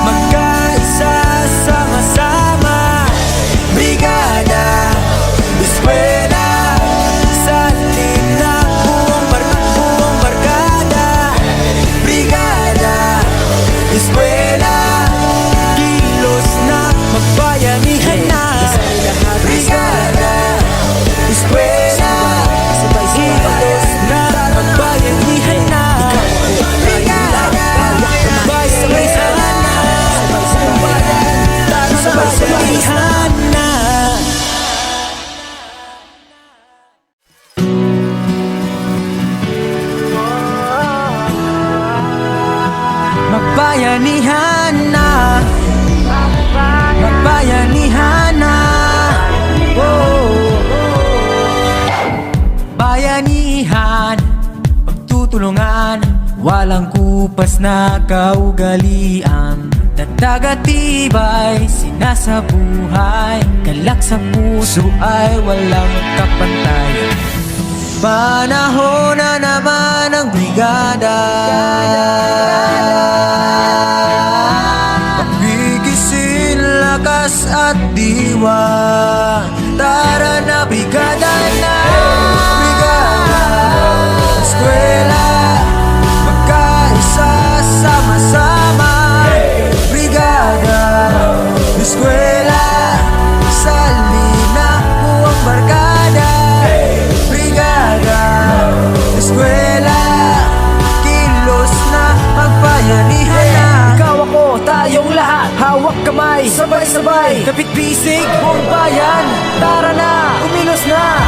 magkaisa, sama-sama. Brigada, eskwela, salin na buong barkada. Brigada, eskwela, kilos na, magbayanihan na. Brigada, eskwela, kilos na, magbayanihan na. Brigada, magbayanihan na. Magbayanihan na. Magbayanihan na, magbayanihan na, oh, oh. Walang kupas na kaugalian, tatag at tibay sinasabuhay, galak sa puso ay walang kapantay. Panahon na naman ang brigada, pagigisin lakas at diwa. Tara na brigada na, brigada, eskwela, magkaisa, sama-sama. Brigada, eskwela, salina mo ang barkada. Brigada, eskwela, kilos na, magbayanihan na. Ikaw ako, tayong lahat, hawak kamay, sabay-sabay, kapit-bisig, buong bayan. Tara na, umilos na.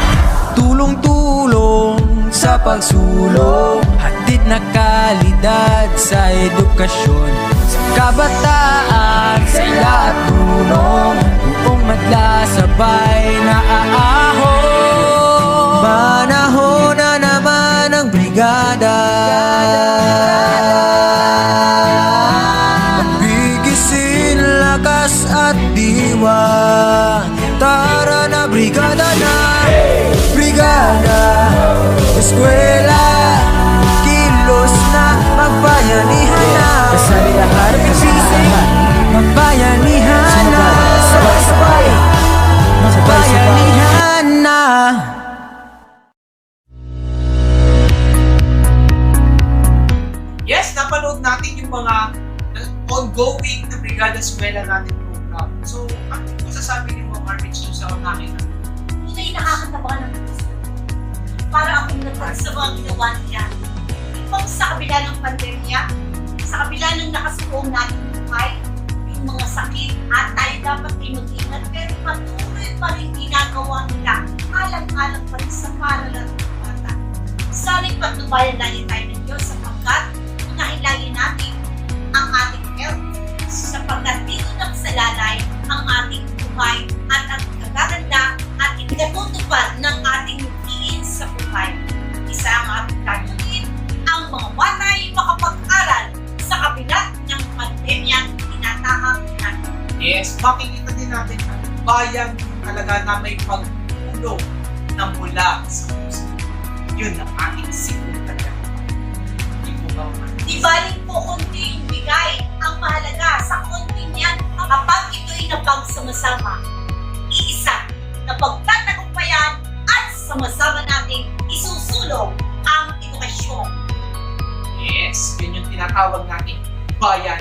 Tulong-tulong sa pagsulong, hatid na kalidad sa edukasyon. Sa kabataan, sa lahat tulong, buong madla sabay na aahon. Panahon na naman ang brigada, pagigisin lakas at diwa. Tara na brigada na, brigada, eskwela, kilos na, magbayanihan na. Kasalihan, kapit-bisig, magbayanihan na. Sabay-sabay, magbayanihan na. Yes, napanood natin yung mga ongoing na Brigada Eskwela natin program. So, ano yung masasabi niyo mga Armits sa nakita? Hindi nakakataba ng puso. Para akong natag sa mga ginawa niya. Ipang sa kabila ng pandemya, sa kabila ng nakasuong natin buhay, yung mga sakit at tayo dapat ay mag-ingat, pero patuloy pa rin ginagawa nila. Alang-alang pa rin sa paralan ng bata. Sana'y patnubayan lagi tayo ng Diyos sapagkat unahin lagi natin ang ating health sapagkat dito nakasalalay ang ating buhay at ang kagaganda at ikatutupad ng ating mutiin sa buhay. Isa ang ating layunin, ang mga bata ay makapag-aral sa kabila ng pandemya tinatahak natin. Yes, makikita din natin ang bayan talaga na may pagtulong na mula sa puso. Yun ang ating sigurad. Di baling po konti yung bigay, ang mahalaga sa konting yan kapag ito'y napagsama-sama. Iisa na pagtatagumpayan at sama-sama nating isusulong ang edukasyon. Yes, yun yung tinatawag natin bayan.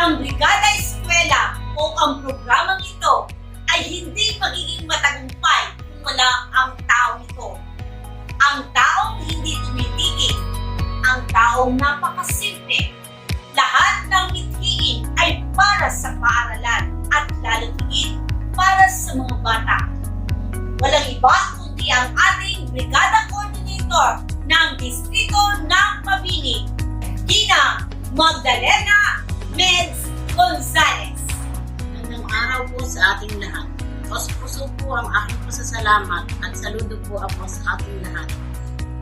Ang Brigada Eskwela o ang programang ito ay hindi magiging matagumpay kung wala ang tao nito. Ang taong hindi tumitigil, ang taong napakasimple. Lahat ng mithiin ay para sa paaralan at lalo higit para sa mga bata. Walang iba kundi ang ating Brigada Coordinator ng Distrito ng Mabini, Gina Magdalena Meds Gonzales. Magandang araw po sa ating lahat. Puso po ang aking pasasalamat at saludo po ako sa ating lahat.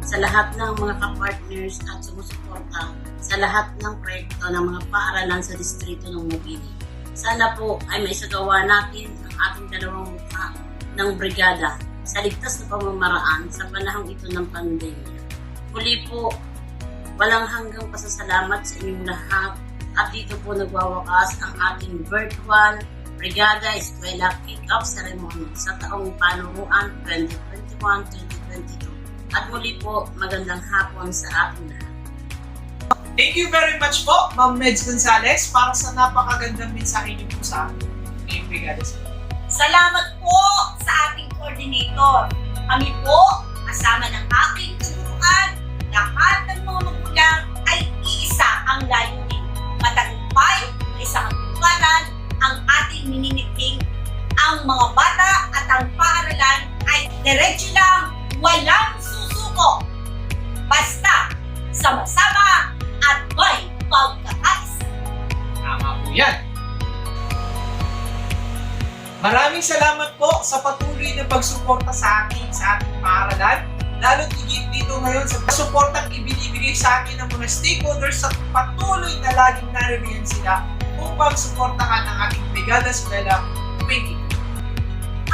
Sa lahat ng mga kapartners at sumusuporta sa lahat ng proyekto ng mga paaralan sa distrito ng Mabini. Sana po ay maisagawa natin ang ating dalawang mukha ng brigada sa ligtas na pamamaraan sa panahong ito ng pandemya. Muli po, walang hanggang pasasalamat sa inyong lahat at dito po nagwawakas ang ating virtual Brigada Eskwela Kick-Off Ceremony sa taong panuruan 2021-2022. At muli po, magandang hapon sa ating lahat. Thank you very much po, Ma'am Meds Gonzales, para sa napakagandang mensahe niyo po sa atin ngayong Brigada Eskwela. Salamat po sa ating coordinator. Kami po, kasama ng aking turuan, lahat ng mga magulang ay iisa ang layunin. Matagumpay ay sa katuparan ang ating minimiting. Ang mga bata at ang paaralan ay diretso lang, walang susuko. Basta, sama-sama at may pagkakaisa. Tama po yan. Maraming salamat po sa patuloy na pagsuporta sa ating paaralan, lalo't higit dito ngayon sa suportang ibinibigay sa akin ng mga stakeholders at patuloy na laging naririyan sila upang suportahan ang ating Brigada Eskwela 20.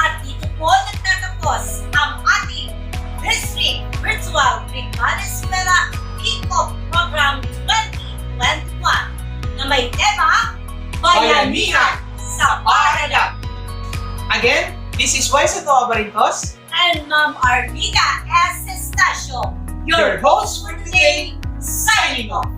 At dito po nagtatapos ang ating District Virtual Brigada Eskwela Kick-Off Program 2021 na may tema Bayanihan sa Paaralan. Again, this is Waiso Barintos And Ma'am Arvida S. Estacio, your host for today, signing off.